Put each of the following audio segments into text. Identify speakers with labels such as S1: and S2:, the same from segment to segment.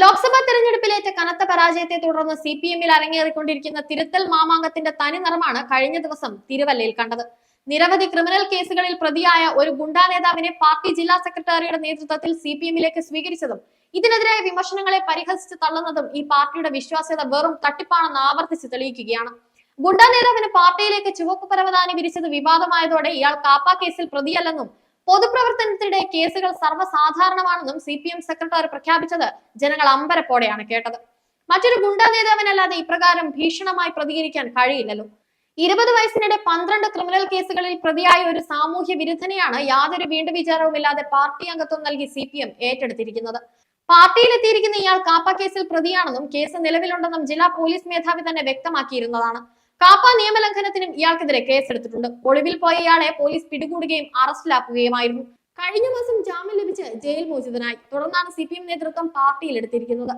S1: ലോക്സഭാ തെരഞ്ഞെടുപ്പിലേറ്റ കനത്ത പരാജയത്തെ തുടർന്ന് CPM-ൽ അരങ്ങേറിക്കൊണ്ടിരിക്കുന്ന തിരുത്തൽ മാമാങ്കത്തിന്റെ തനി നിറമാണ് കഴിഞ്ഞ ദിവസം തിരുവല്ലയിൽ കണ്ടത്. നിരവധി ക്രിമിനൽ കേസുകളിൽ പ്രതിയായ ഒരു ഗുണ്ടാ നേതാവിനെ പാർട്ടി ജില്ലാ സെക്രട്ടറിയുടെ നേതൃത്വത്തിൽ CPM-ലേക്ക് സ്വീകരിച്ചതും ഇതിനെതിരായ വിമർശനങ്ങളെ പരിഹസിച്ച് തള്ളുന്നതും ഈ പാർട്ടിയുടെ വിശ്വാസ്യത വെറും തട്ടിപ്പാണെന്ന് ആവർത്തിച്ച് തെളിയിക്കുകയാണ്. ഗുണ്ടാ നേതാവിന് പാർട്ടിയിലേക്ക് ചുവപ്പ് പരവതാനി വിരിച്ചത് വിവാദമായതോടെ ഇയാൾ കാപ്പ കേസിൽ പ്രതിയല്ലെന്നും പൊതുപ്രവർത്തനത്തിനിടെ കേസുകൾ സർവ്വസാധാരണമാണെന്നും CPM സെക്രട്ടറി പ്രഖ്യാപിച്ചത് ജനങ്ങൾ അമ്പരപ്പോടെയാണ് കേട്ടത്. മറ്റൊരു ഗുണ്ടാ നേതാവിനല്ലാതെ ഇപ്രകാരം ഭീഷണമായി പ്രതികരിക്കാൻ കഴിയില്ലല്ലോ. 20 വയസ്സിനിടെ 12 ക്രിമിനൽ കേസുകളിൽ പ്രതിയായ ഒരു സാമൂഹ്യ വിരുദ്ധനെയാണ് യാതൊരു വീണ്ടുവിചാരവുമില്ലാതെ പാർട്ടി അംഗത്വം നൽകി CPM ഏറ്റെടുത്തിരിക്കുന്നത്. പാർട്ടിയിലെത്തിയിരിക്കുന്ന ഇയാൾ കാപ്പ കേസിൽ പ്രതിയാണെന്നും കേസ് നിലവിലുണ്ടെന്നും ജില്ലാ പോലീസ് മേധാവി തന്നെ വ്യക്തമാക്കിയിരുന്നതാണ്. കാപ്പ നിയമലംഘനത്തിനും ഇയാൾക്കെതിരെ കേസെടുത്തിട്ടുണ്ട്. ഒളിവിൽ പോയ ഇയാളെ പോലീസ് പിടികൂടുകയും അറസ്റ്റിലാക്കുകയുമായിരുന്നു. കഴിഞ്ഞ മാസം ജാമ്യം ലഭിച്ച് ജയിൽ മോചിതനായി. തുടർന്നാണ് CPM നേതൃത്വം പാർട്ടിയിലെടുത്തിരിക്കുന്നത്.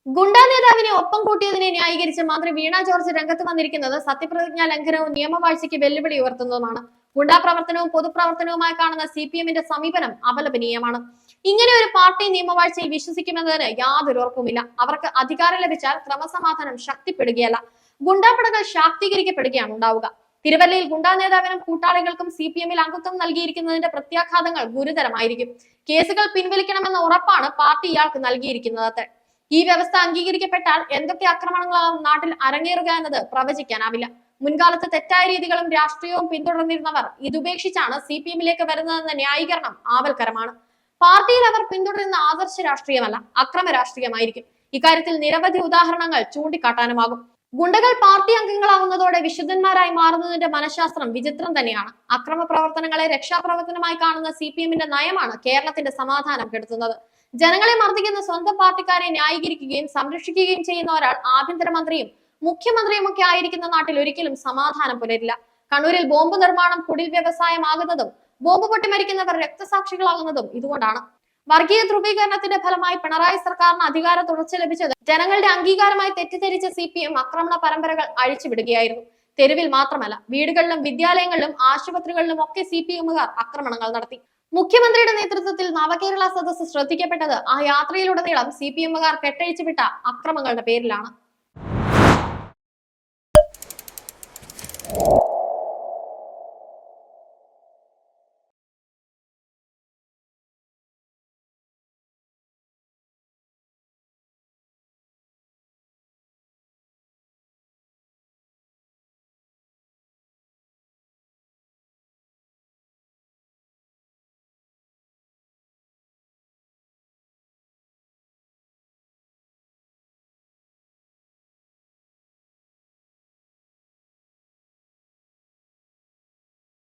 S1: ഗുണ്ടാ നേതാവിനെ ഒപ്പം കൂട്ടിയതിനെ ന്യായീകരിച്ച് മന്ത്രി വീണ ജോർജ് രംഗത്ത് വന്നിരിക്കുന്നത് സത്യപ്രതിജ്ഞാ ലംഘനവും നിയമവാഴ്ചയ്ക്ക് വെല്ലുവിളി ഉയർത്തുന്നതുമാണ്. ഗുണ്ടാ പ്രവർത്തനവും പൊതുപ്രവർത്തനവുമായി കാണുന്ന CPM-ന്റെ സമീപനം അപലപനീയമാണ്. ഇങ്ങനെ ഒരു പാർട്ടി നിയമവാഴ്ചയിൽ വിശ്വസിക്കുമെന്നതിന് യാതൊരു ഉറപ്പുമില്ല. അവർക്ക് അധികാരം ലഭിച്ചാൽ ക്രമസമാധാനം ശക്തിപ്പെടുകയല്ല, ഗുണ്ടാപ്പടകൾ ശാക്തീകരിക്കപ്പെടുകയാണ് ഉണ്ടാവുക. തിരുവല്ലയിൽ ഗുണ്ടാ നേതാവിനും കൂട്ടാളികൾക്കും CPM-ൽ അംഗത്വം നൽകിയിരിക്കുന്നതിന്റെ പ്രത്യാഘാതങ്ങൾ ഗുരുതരമായിരിക്കും. കേസുകൾ പിൻവലിക്കണമെന്ന ഉറപ്പാണ് പാർട്ടി ഇയാൾക്ക് നൽകിയിരിക്കുന്നത്. ഈ വ്യവസ്ഥ അംഗീകരിക്കപ്പെട്ടാൽ എന്തൊക്കെ ആക്രമണങ്ങളാവും നാട്ടിൽ അരങ്ങേറുക എന്നത് പ്രവചിക്കാനാവില്ല. മുൻകാലത്ത് തെറ്റായ രീതികളും രാഷ്ട്രീയവും പിന്തുടർന്നിരുന്നവർ ഇതുപേക്ഷിച്ചാണ് CPM-ലേക്ക് വരുന്നതെന്ന ന്യായീകരണം ആവൽക്കരമാണ്. പാർട്ടിയിൽ അവർ പിന്തുടരുന്ന ആദർശ രാഷ്ട്രീയമല്ല, അക്രമ രാഷ്ട്രീയമായിരിക്കും. ഇക്കാര്യത്തിൽ നിരവധി ഉദാഹരണങ്ങൾ ചൂണ്ടിക്കാട്ടാനുമാകും. ഗുണ്ടകൾ പാർട്ടി അംഗങ്ങളാവുന്നതോടെ വിശുദ്ധന്മാരായി മാറുന്നതിന്റെ മനഃശാസ്ത്രം വിചിത്രം തന്നെയാണ്. അക്രമ പ്രവർത്തനങ്ങളെ രക്ഷാപ്രവർത്തനമായി കാണുന്ന CPM-ന്റെ നയമാണ് കേരളത്തിന്റെ സമാധാനം കെടുത്തുന്നത്. ജനങ്ങളെ മർദ്ദിക്കുന്ന സ്വന്തം പാർട്ടിക്കാരെ ന്യായീകരിക്കുകയും സംരക്ഷിക്കുകയും ചെയ്യുന്ന ഒരാൾ ആഭ്യന്തരമന്ത്രിയും മുഖ്യമന്ത്രിയും ഒക്കെ ആയിരിക്കുന്ന നാട്ടിൽ ഒരിക്കലും സമാധാനം പുലരില്ല. കണ്ണൂരിൽ ബോംബ് നിർമ്മാണം കുടിൽ വ്യവസായമാകുന്നതും ബോംബ് പൊട്ടി മരിക്കുന്നവർ രക്തസാക്ഷികളാകുന്നതും ഇതുകൊണ്ടാണ്. വർഗീയ ധ്രുവീകരണത്തിന്റെ ഫലമായി പിണറായി സർക്കാരിന് അധികാര തുടർച്ച ലഭിച്ചത് ജനങ്ങളുടെ അംഗീകാരമായി തെറ്റിദ്ധരിച്ച CPM ആക്രമണ പരമ്പരകൾ അഴിച്ചുവിടുകയായിരുന്നു. തെരുവിൽ മാത്രമല്ല, വീടുകളിലും വിദ്യാലയങ്ങളിലും ആശുപത്രികളിലും ഒക്കെ CPM-കാർ ആക്രമണങ്ങൾ നടത്തി. മുഖ്യമന്ത്രിയുടെ നേതൃത്വത്തിൽ നവകേരള സദസ്സ് ശ്രദ്ധിക്കപ്പെട്ടത് ആ യാത്രയിലുടനീളം CPM-കാർ കെട്ടഴിച്ചുവിട്ട അക്രമങ്ങളുടെ പേരിലാണ്.